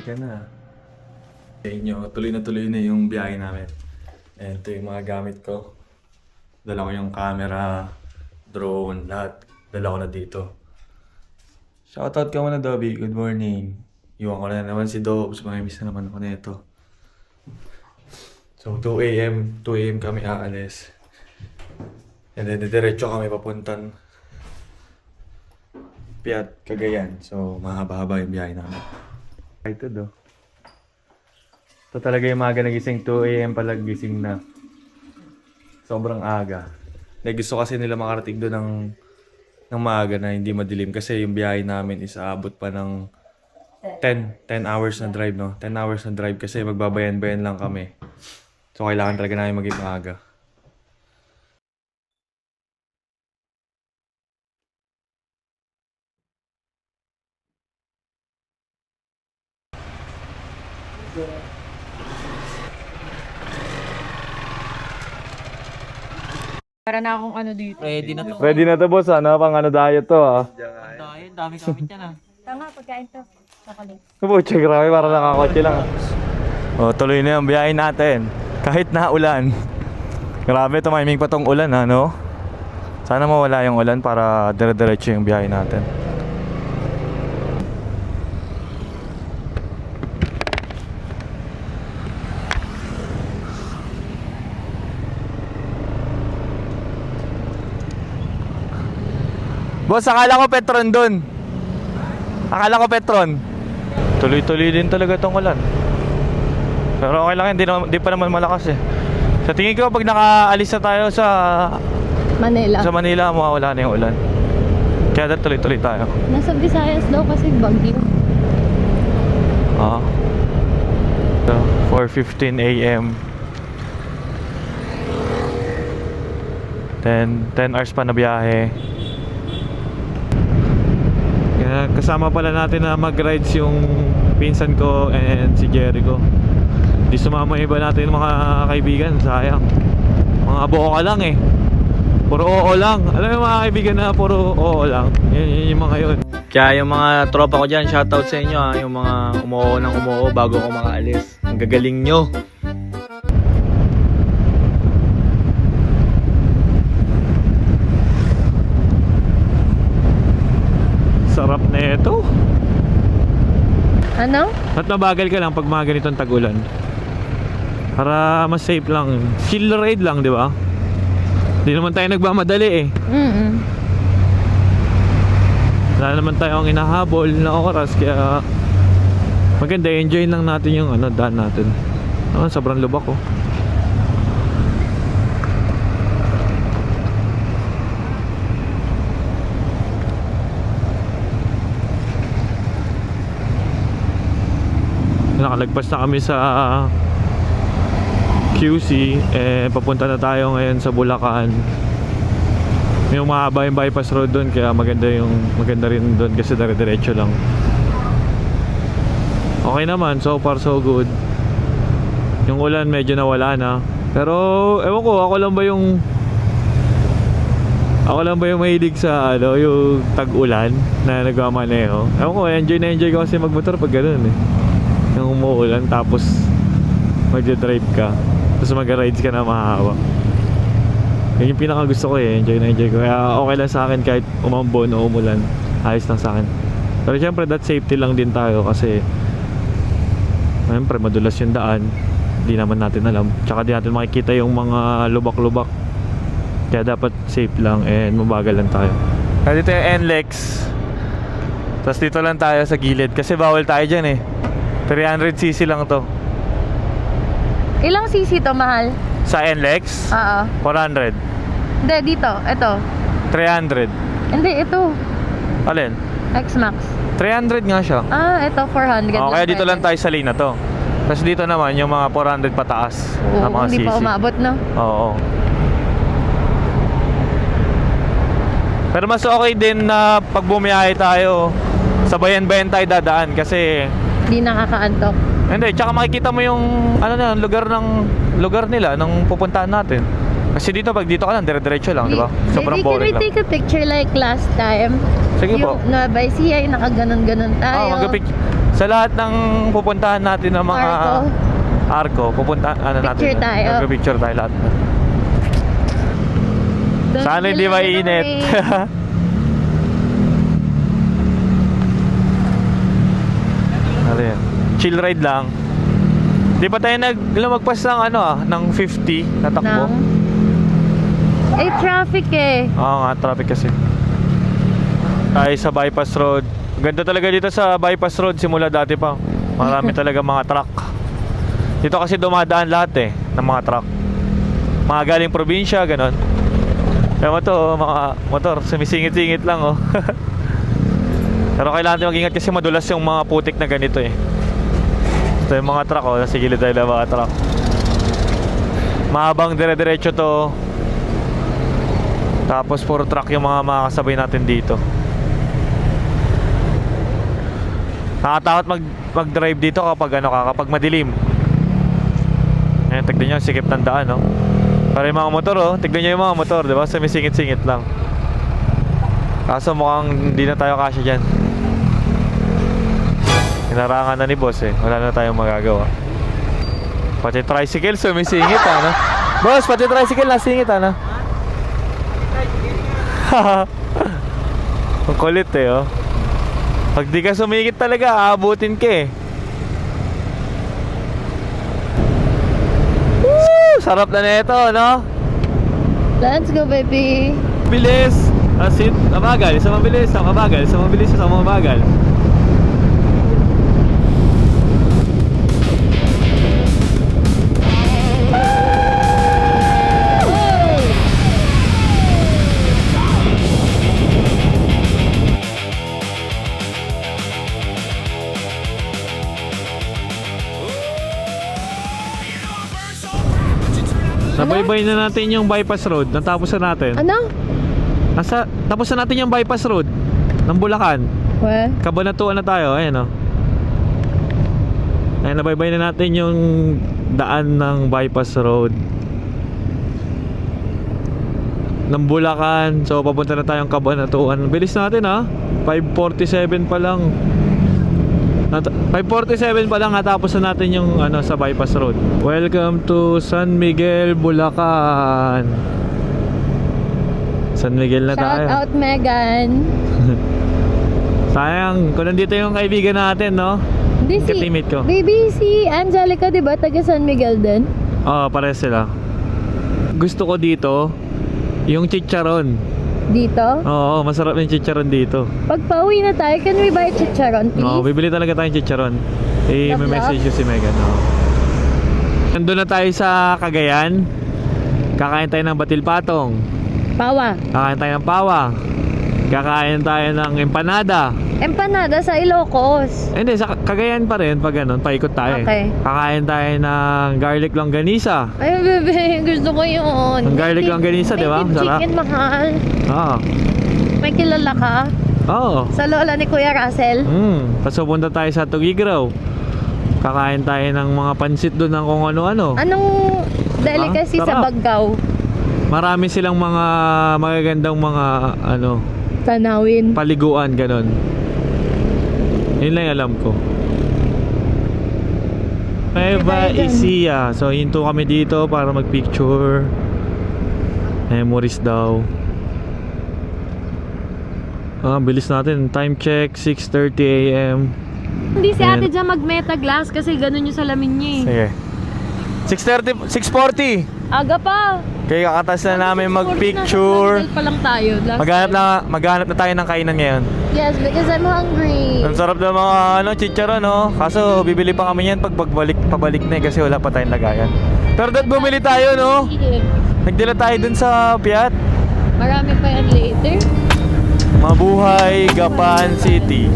ka na. Sa inyo, tuloy na yung biyahe namin. And ito yung mga gamit ko. Dala ko yung camera, drone, lahat. Dala ko na dito. Shoutout ka muna, Dobby. Good morning. Iwan ko na naman si Dobs. Mamimiss na naman ako nito. So, 2 a.m. kami aalis. And then, diretso kami papuntan Piat, Cagayan. So, mahaba-haba yung biyahe namin. Ito do. Ito talaga yung maaga nagising. 2 a.m. pala gising na. Sobrang aga. Gusto kasi nila makarating doon ng maaga na hindi madilim. Kasi yung biyahe namin is aabot pa ng 10 hours na drive, no? 10 hours na drive kasi magbabayan-bayan lang kami. So, kailangan talaga namin maging maaga. Para na akong ano dito. Ready na to. Ready na to, boss. Ano? Pang ano diet to, ah. Dahil dami gamit yan ah. Tama, pagkain to. Chocolate. Pucha, grabe. Para nakakotse lang. Oh, tuloy na yung biyahe natin. Kahit na ulan. Grabe, tumiming pa tong ulan, ha, no? Sana mawala yung ulan para dire-diretso yung biyahe natin. Boss, akala ko Petron dun. Akala ko Petron. Tuloy-tuloy din talaga tong ulan. Pero okay lang yan, di pa naman malakas eh. Sa tingin ko pag nakaalis na tayo sa Manila, mawawala na yung ulan. Kaya tuloy-tuloy tayo. Nasa Visayas daw kasi bagyo. So, 4:15 a.m. 10 hours pa na biyahe. Kaya kasama pala natin na mag-rides yung pinsan ko and si Jericho. Di sumama yung iba natin mga kaibigan, sayang. Mga buo ka lang eh. Puro oo lang. Alam mo mga kaibigan na puro oo lang. Yun yung mga yun. Kaya yung mga tropa ko dyan, shoutout sa inyo ha. Yung mga umuoo ng umuoo bago ako makaalis. Ang gagaling nyo. Sarap na ito. Ano? At mabagal ka lang pag mga ganitong tag-ulan. Para mas safe lang. Chill ride lang, di ba? Hindi naman tayo nagmamadali eh. Wala naman tayong inahabol na oras. Kaya maganda, enjoy lang natin yung daan natin. Sobrang lubak oh. Nakalagpas na kami sa QC, papunta na tayo ngayon sa Bulacan. Yung mahaba yung bypass road doon, kaya maganda rin doon kasi dire-diretso lang. Okay naman, so far so good. Yung ulan medyo nawala na. Pero ewan ko, ako lang ba yung mahilig sa yung tag-ulan na nagmamaneho. Ewan ko, enjoy ko kasi magmotor pag ganoon eh. Yung umuulan tapos magdadrive ka, tapos mag-rides ka na mahaba. Yun yung pinaka gusto ko eh, enjoy ko. Kaya okay lang sa akin kahit umambon o umulan, ayos lang sa akin. Pero syempre that safety lang din tayo kasi syempre madulas yung daan, di naman natin alam, tsaka di natin makikita yung mga lubak-lubak. Kaya dapat safe lang and mabagal lang tayo. Kaya dito yung NLEX, tapos dito lang tayo sa gilid kasi bawal tayo dyan eh. 300cc lang to. Ilang cc to, mahal? Sa NLEX? Oo. 400. Hindi, dito. Ito. 300. Hindi, ito. Alin? X-Max. 300 nga siya. Ito 400. Kaya dito lang tayo sa lane na to. Tapos dito naman yung mga 400 pataas na mga hindi cc. pa umabot, no? Oo. Pero mas okay din na pag bumiyahe tayo, sabayan-bayan tayo dadaan kasi Hindi nakakaantok. hindi, tsaka makikita mo yung lugar nila nang pupuntahan natin. Kasi dito, pag dito ka lang, dire-diretso lang, di ba? Sobrang Maybe can boring we lang. take a picture like last time? Sige po. Yung Nueva Ecija, yung nakaganon-ganon tayo. Sa lahat ng pupuntahan natin ng mga Arco. pupuntahan natin. Picture tayo. Magpipicture tayo lahat. Don't Sana hindi feel like mainit. rain. Ano yan? Chill ride lang. Di pa tayo lumagpas ng ng 50 na takbo. Eh, traffic eh. Oo nga, traffic kasi. Tayo sa bypass road. Ganda talaga dito sa bypass road simula dati pa. Marami talaga mga truck. Dito kasi dumadaan lahat ng mga truck. Mga galing probinsya, ganon. Kaya mo to, mga motor, sumisingit-singit lang Pero kailangan natin mag-ingat kasi madulas yung mga putik na ganito Ito yung mga truck nasa gilid tayo ng mga truck. Mahabang dire-diretso to. Tapos puro truck yung mga makakasabay natin dito. Nakatakot mag-drive dito kapag madilim. Ayan, tignan nyo, sikip ng daan Para yung mga motor tignan nyo yung mga motor, diba? Sumisingit-singit lang. Kaso mukhang hindi na tayo kasya dyan. Hinarangan na ni boss wala na tayong magagawa. Pati tricycle sumisingit Boss, pati tricycle nasingit Ang kulit Pag di ka sumingit talaga, aabutin ka Woo! Sarap na nito, no? Let's go, baby. Bilis! Asit, mabagal, isa mabilis, isa mabagal, isa mabilis, isa mabagal. Nabaybay na natin yung bypass road. Natapos na natin. Ano? Tapos na natin yung bypass road ng Bulacan. Where? Kabanatuan na tayo. Ayan Ayan, nabaybay na natin yung daan ng bypass road ng Bulacan. So papunta na tayong Kabanatuan. Bilis natin 5:47 pa lang. 5:47 pa lang natapos na natin yung sa bypass road. Welcome to San Miguel, Bulacan. San Miguel na tayo. Shout out, Megan. Sayang, kung nandito yung kaibigan natin, no? Hindi Katimate ko. Baby, si Angelica, di ba? Taga San Miguel din. Oo, pares sila. Gusto ko dito yung chicharon. Dito? Oo, masarap yung chicharon dito. Pag pauwi na tayo, can we buy chicharon, please? Oo, bibili talaga tayong chicharon. May Love, message si Megan. Nandun na tayo sa Cagayan. Kakain tayo ng batil patong. Pawa. Kakain tayo ng pawa. Kakain tayo ng empanada. Empanada sa Ilocos. Hindi, sa Cagayan pa rin pag paikot tayo. Okay. Kakain tayo ng garlic longganisa. Ay, bebe, gusto ko yun. Ang garlic longganisa, di ba? May Sarap. chicken, mahal. Oo. May kilala ka? Oo. Sa lola ni Kuya Russell? Tapos pupunta tayo sa Tugigraw. Kakain tayo ng mga pansit doon ng kung ano-ano. Anong delicacy sa sarap. Baggaw? Marami silang mga magagandang mga Tanawin. paliguan, ganon. Yun lang yung alam ko. Nueva Ecija. So hinto kami dito para magpicture. Memories daw. Bilis natin. Time check 6:30 AM. Hindi si Ayan. ate dyan mag-meta glass kasi ganun yung salamin niya eh. Sige. 6:40. Aga pa. Kaya kakatas na namin magpicture. Nasa pa lang tayo. Maghanap na tayo ng kainan ngayon. Yes, because I'm hungry. Ang sarap ng mga chicharon, no? Kaso bibili pa kami yan pabalik na kasi wala pa tayong lagayan. Pero dad bumili tayo, no? Nagdala tayo dun sa Piat. Marami pa yan later. Mabuhay Gapan City.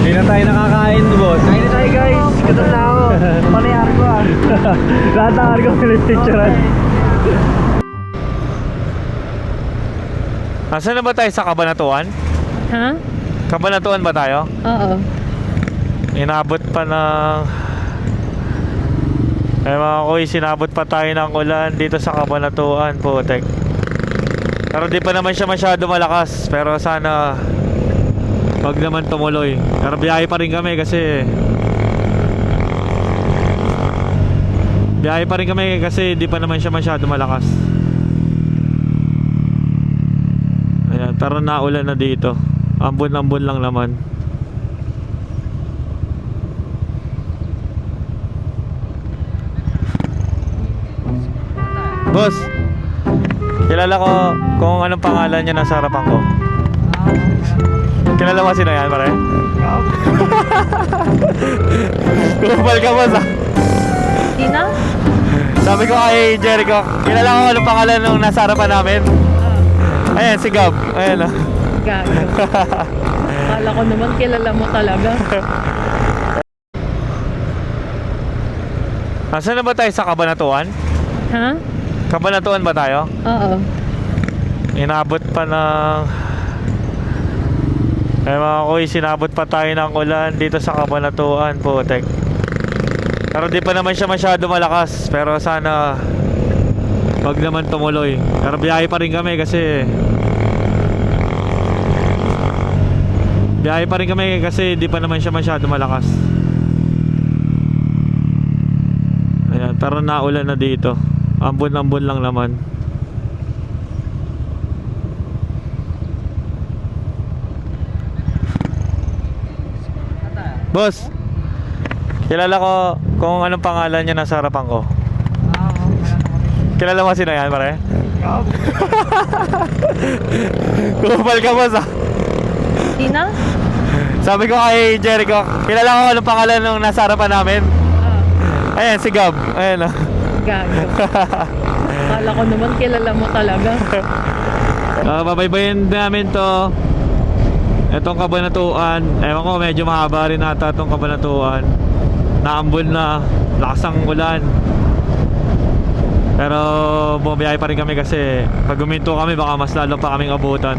Hindi na tayo nakakain, boss. Kain na tayo guys, gutom na ako. Panayari ko Lahat ng argo picturean. Nasaan na ba tayo sa Cabanatuan? Ha? Cabanatuan ba tayo? Oo. Inabot pa ng... Eh mga kuy, sinabot pa tayo ng ulan dito sa Cabanatuan, putek. Pero di pa naman siya masyado malakas. Pero sana wag naman tumuloy. Pero biyahe pa rin kami kasi di pa naman siya masyado malakas. Ayan, pero naulan na dito. Ambon-ambon lang naman. Boss, kilala ko kung anong pangalan niya nasa harapan ko. Kilala mo sino yan, pare? Kupal ka, boss, ah. Sino? Sabi ko kay Jericho, kilala ko anong pangalan nung nasa harapan namin. Ayan, si Gab. Ayan, ah. Gago. Akala ko naman kilala mo talaga. Nasaan na ba tayo sa Cabanatuan? Ha? Cabanatuan ba tayo? Oo. Inabot pa ng... Eh mga kuy, sinabot pa tayo ng ulan dito sa Cabanatuan, putek. Pero di pa naman siya masyado malakas. Pero sana wag naman tumuloy. Pero biyahe pa rin kami kasi di pa naman siya masyado malakas. Ayan, pero naulan na dito. Ambon-ambon lang naman. Boss, kilala ko kung anong pangalan niya nasa harapan ko. Kilala mo sino yan, pare? Kupal ka, boss, ah. Sino? Sabi ko kay Jericho, kilala ko anong pangalan nung nasa harapan namin. Ayan, si Gab. Ayan, ah. Gago. Akala ko naman kilala mo talaga. Babaybayin namin to. Itong Cabanatuan. Ewan ko, medyo mahaba rin ata itong Cabanatuan. Naambon na. Lakas ang ulan. Pero bumabiyahe pa rin kami kasi pag guminto kami baka mas lalo pa kaming abutan.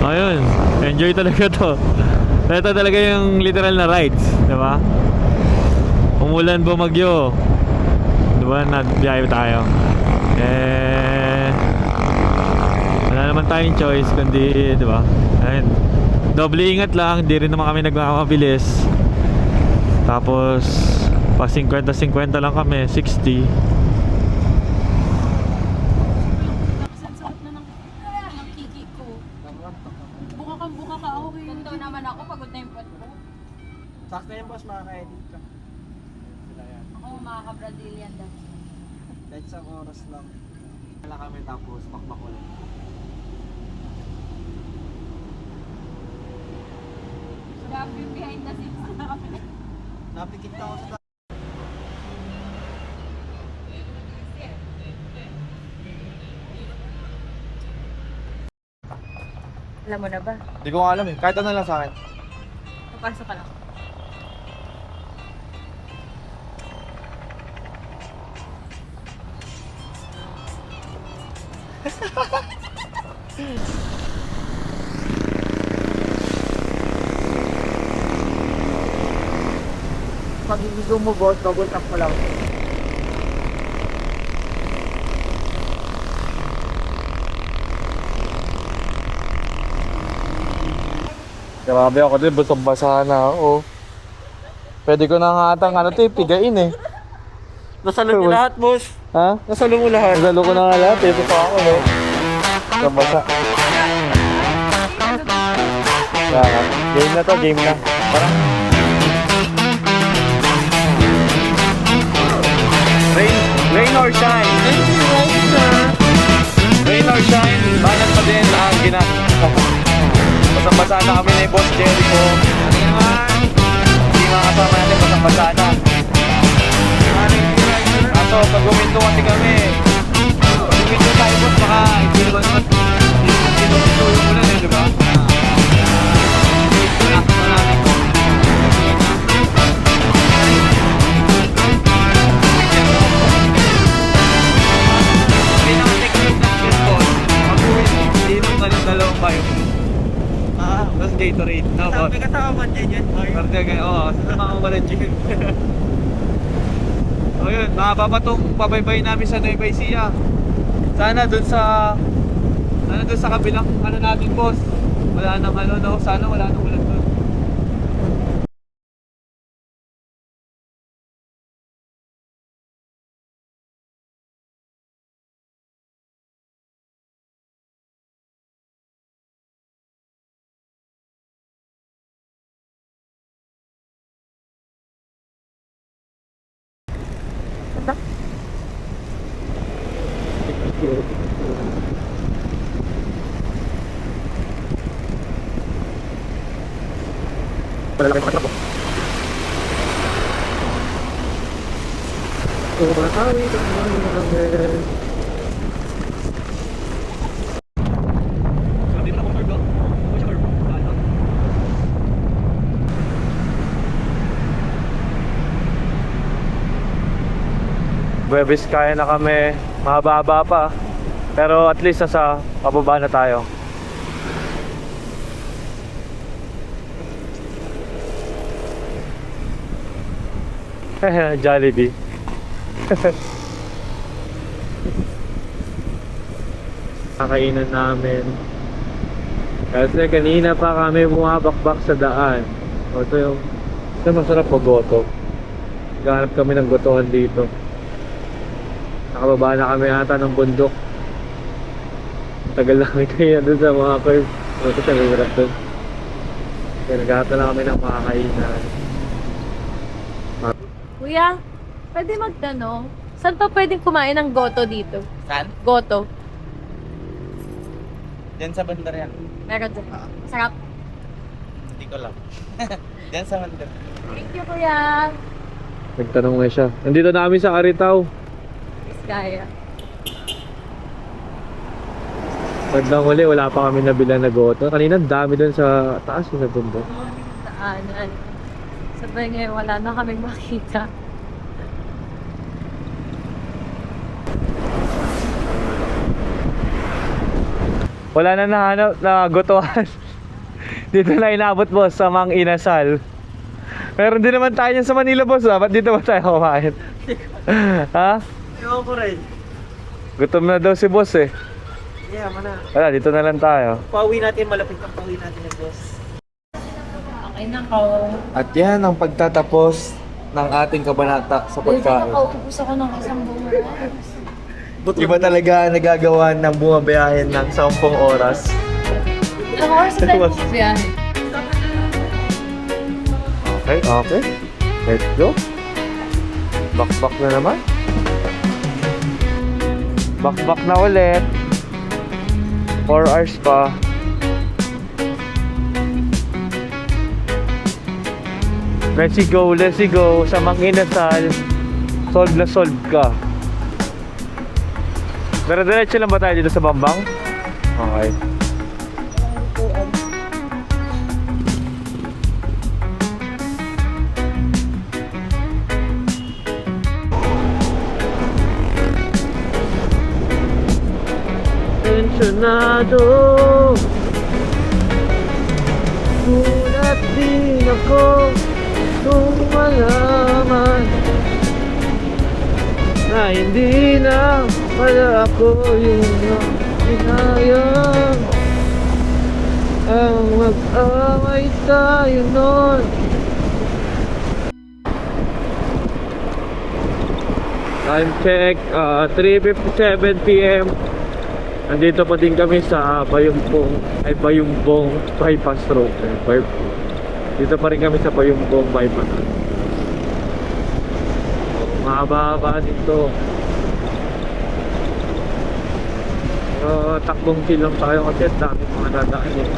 Ayun, enjoy talaga to. Ito talaga yung literal na rides, diba? Umulan, bumagyo, diba, nagbiyahe tayo. Wala naman tayong choice kundi, diba? Ayun, doble ingat lang, di rin naman kami nagmamabilis. Tapos pa 50-50 lang kami, 60. Sakto yan, boss, makaka-edit ka. Sila yan. Ako makaka-Brazilian daw. Kahit isang oras lang. Wala kami tapos makmakul. Grabe yung behind the scenes namin. Napikit na ako sa Alam mo na ba? Hindi ko nga alam eh. Kahit ano lang sa akin. Papasok ka lang. Pag hindi mo boss, double tap mo lang. Grabe ako din, basang-basa na ako. Pwede ko na nga atang pigain eh. Nasalo niyo lahat, boss. Ha? Nasalo mo lahat. Nasalo ko na nga lahat, ito pa ako, no? Basa. Game na to, game na. Parang... Rain or shine. Rain or shine, banat pa din ang ginagawa. Basang-basa na kami ni Boss Jericho. Hindi mga kasama natin, basang-basa na. Kaso, pag guminto kasi kami, pag guminto tayo, boss, baka hindi naman guminto yung ulan eh, diba? Pinaka-technique ng boss, pag guminto, hindi nung May kasama ba dyan yun? Parte kayo, oo. Sasama ko ba ng chicken? O yun, mahaba pa tong pabaybay namin sa Nueva Ecija. Sana dun sa kabilang ano natin, boss. Wala nang ano, no? Sana wala nang ulan dun. Buwebes kaya na kami, mahaba-haba pa. Pero at least nasa pababa na tayo. Jollibee. Kakainan namin. Kasi kanina pa kami bumabakbak sa daan. O, ito masarap po goto. Naghahanap kami ng gotohan dito. Nakababa na kami ata ng bundok. Tagal na kami kaya doon sa mga curve. Ito sa hirap doon. Kaya naghahanap na kami ng makakainan. Kuya, pwede magtanong, saan pa pwedeng kumain ng goto dito? Saan? Goto. Diyan sa bandar yan. Meron dyan. Masarap. Hindi ko lang. Diyan sa bandar. Thank you, kuya. Nagtanong na siya. Nandito na kami sa Aritaw. Kaya. Pagdang uli, wala pa kami nabilan na goto. Kanina dami doon sa taas sa bundok. Daanan. Sabay ngayon, wala na kaming makita. Wala na nahanap na gotohan. Dito na inabot, boss, sa Mang Inasal. Meron din naman tayo yan sa Manila, boss. Ba't dito ba tayo kumain? Ha? Ewan ko rin. Gutom na daw si boss eh. Yeah, mana. Wala, dito na lang tayo. Pauwi natin, malapit ang pauwi natin ng boss. Okay na ko. At yan ang pagtatapos ng ating kabanata sa pagkain. Nakaubos ako ng isang buong oras. Iba talaga nagagawa ng bumabiyahin ng 10 oras. Ilang oras na tayo biyahe? Okay. Let's go. Bakbak na naman. Bakbak na ulit. 4 hours pa. Let's go sa Mang Inasal. Solve na solve ka. Dire-diretso lang ba tayo dito sa Bambang? Okay. Tensionado, gulat din ako nung malaman na hindi na pala ako yung hinayang ang mag-away tayo nun. Time check, 3:57 PM. Nandito pa din kami sa Bayumbong Bypass Road. Dito pa rin kami sa Bayumbong Bypass. Mahaba-haba dito. Takbong chill lang tayo kasi dami mga dadaan eh.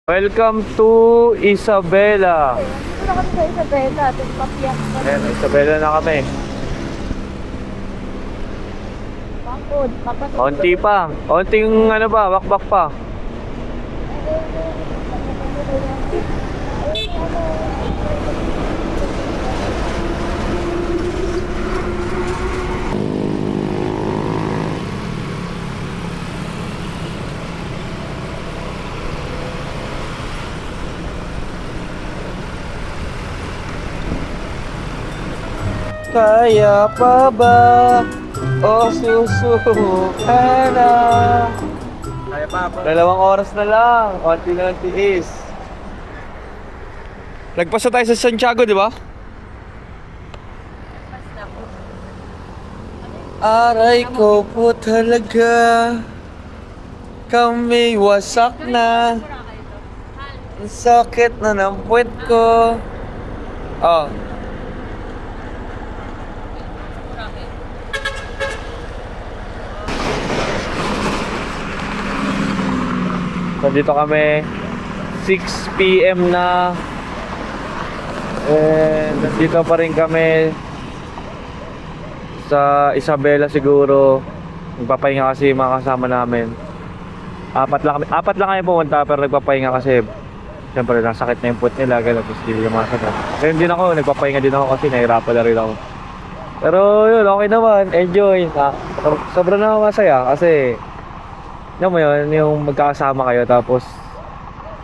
Welcome to Isabela. Dito na kami sa Isabela. Tapos papiyak pa. Ayan, Isabela na kami. Bakod. Papasok. Konti pa. Konting ano pa, bakbak pa. Kaya pa ba o susuka na? Kaya pa ba? 2 oras na lang, konti na lang tiis. Lagpas na tayo sa Santiago, di ba? Aray ko po talaga, kami wasak na. Ang sakit na ng puwet ko. Oh. So dito kami 6 PM na. Nandito pa rin kami sa Isabela siguro. Nagpapahinga kasi yung mga kasama namin. Apat lang kami pumunta pero nagpapahinga kasi siyempre nasakit na yung foot nila, gano'n, tapos hindi lumasakit. Ngayon din ako, nagpapahinga din ako kasi nahirapan na rin ako. Pero yun, okay naman, enjoy. Sobrang na masaya kasi alam mo yun, yung magkakasama kayo tapos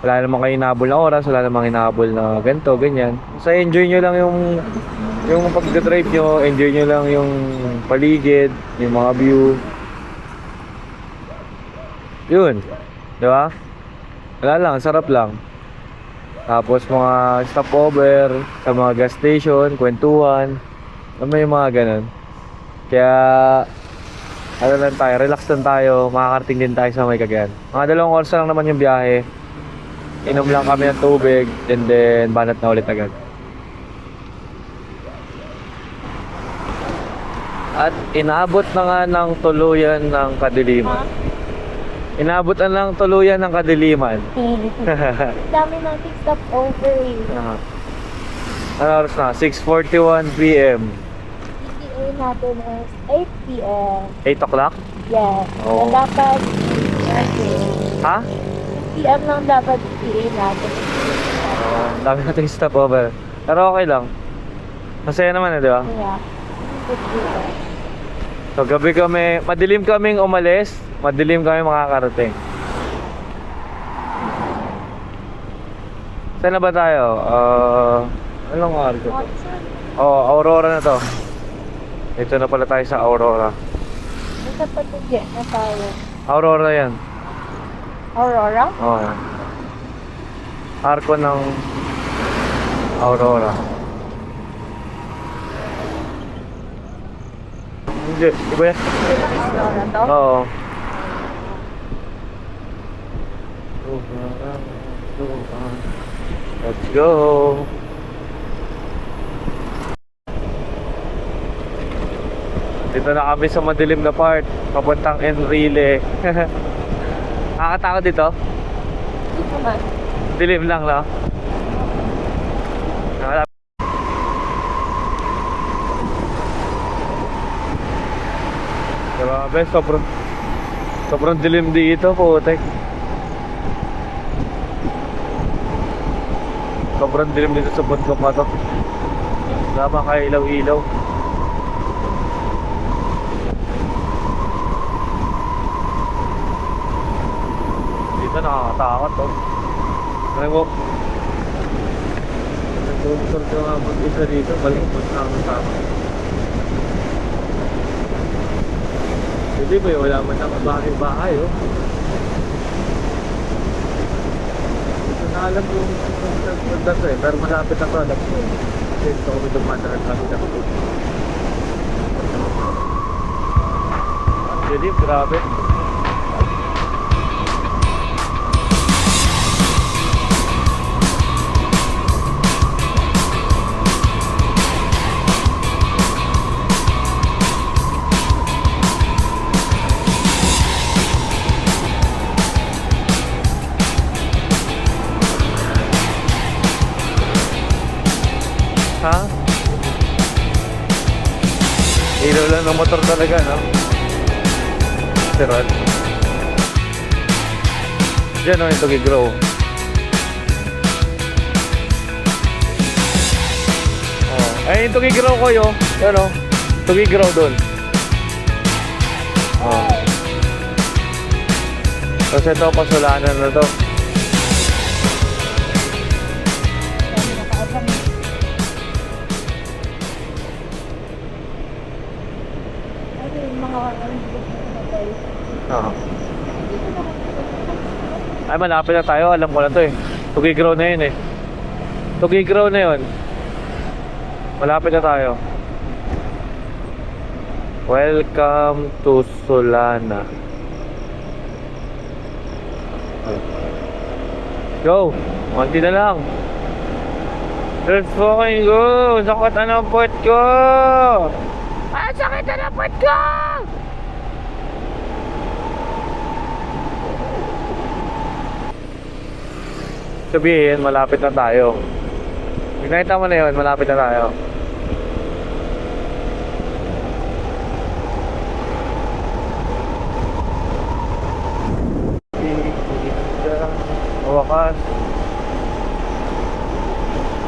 wala namang kayo hinahabol na oras, wala namang hinahabol na ganito, ganyan. So enjoy nyo lang yung pag-drive nyo, enjoy nyo lang yung paligid, yung mga view. Yun, di ba? Wala lang, sarap lang. Tapos mga stopover sa mga gas station, kwentuhan, may mga ganun. Kaya ano lang tayo, relax lang tayo, makakarating din tayo sa may Cagayan. Mga 2 oras lang naman yung biyahe. Inom lang kami ng tubig, and then banat na ulit agad. At inabot na nga ng tuluyan ng kadiliman. Inabot na ng tuluyan ng kadiliman. Dami ng stop over eh. Ano oras na? 6:41 PM. ETA natin is 8 p.m. 8 o'clock? Yes. Oo. Na dapat, okay. Ha? 6 p.m. lang dapat ETA natin. Dami nating stopover. Pero okay lang. Masaya naman di ba? Kaya, So gabi kami, madilim kaming umalis, madilim kami makakarating. Saan na ba tayo? Anong oras ito? Aurora na to. Ito na pala tayo sa Aurora. nasa patigyan na tayo. Aurora yan. Aurora? Oo. Arko ng Aurora. Hindi, iba yan. Aurora to? Oo. Let's go. Dito na kami sa madilim na part, papuntang Enrile. Nakakatakot dito? Hindi naman. Dilim lang, no? Grabe, sobrang dilim dito, putek. Sobrang dilim dito sa bundok na to. Wala pa kayo ilaw-ilaw. Dito nakakatakot to. Ano mo? Nagtutol ka nga mag-isa dito, malingkot na ang tama. Hindi ba wala man ang bahay oh. Ito na alam yung nagpunta ko eh, pero malapit ako alam ko. Kasi ito kami dumadaan kami na ako. Jadi grabe. Ha? Ilaw lang ng motor talaga, no? Sirad. Diyan, no? Ito gigrow. Ay, yung Tugigraw ko yun. Yan o. Tugigraw doon. Oh. Tapos ito, pasulanan na to. Oo. Ay, malapit na tayo. Alam ko na to eh. Tugigraw na yun eh. Tugigraw na yun. Malapit na tayo. Welcome to Solana. Go! Konti na lang. Let's fucking go! Sakit na ng puwet ko! Ah, sakit na ng puwet ko! Sabihin, malapit na tayo. Nakita mo na yun, malapit na tayo. Wakas.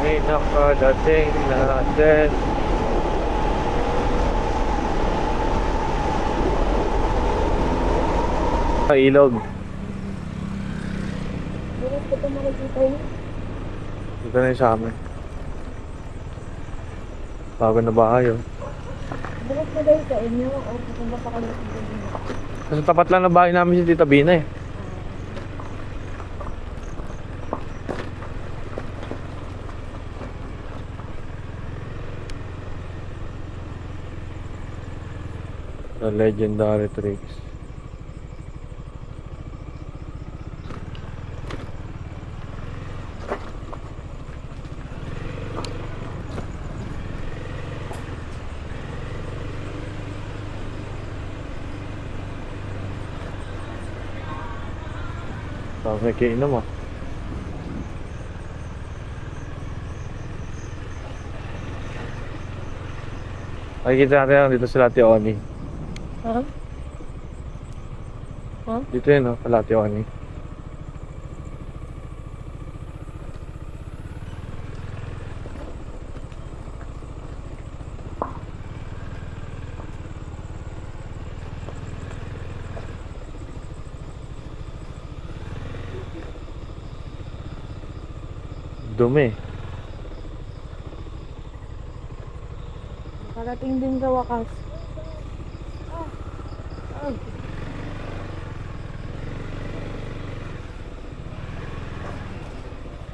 May nakadating natin. Ilog. Dito na yung sa amin. Bago na bahay oh. Bukas na daw sa inyo o pupunta pa kayo sa inyo? Kasi tapat lang na bahay namin si Tita Bina eh. The legendary tricks. Tapos may kainom ah. Nakikita natin lang dito sa Lati Oni. Ha? Huh? Dito yun oh, sa Lati Oni. Dumi. Parating din sa wakas.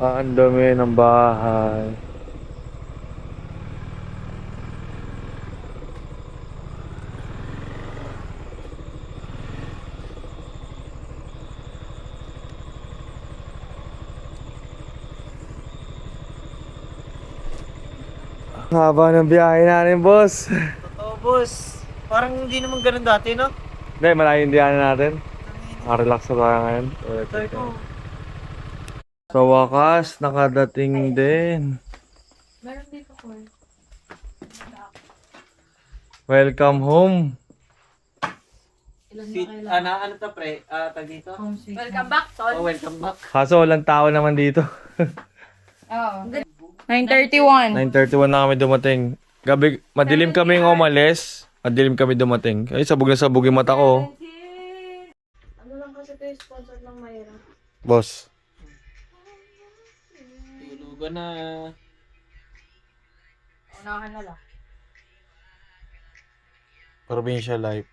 Ang dumi ng bahay. Haba ng biyahe natin, boss. Totoo, boss. Parang hindi naman ganun dati, no? Hindi, malayo yung diyanan natin. Relax na tayo ngayon. Tayo ko. Sa wakas, nakadating din. Meron dito ko eh. Welcome home. Ano to, pre? Tag dito? Welcome back, Tol. Oh, welcome back. Kaso walang tao naman dito. Oo. 9:31. 9:31 na kami dumating. Gabi, madilim kami umalis. Madilim kami dumating. Ay, sabog na sabog yung mata ko. Ano lang kasi ito yung sponsor ng Mayra. Boss. Tulugan na. Unahan na lang. Provincial life.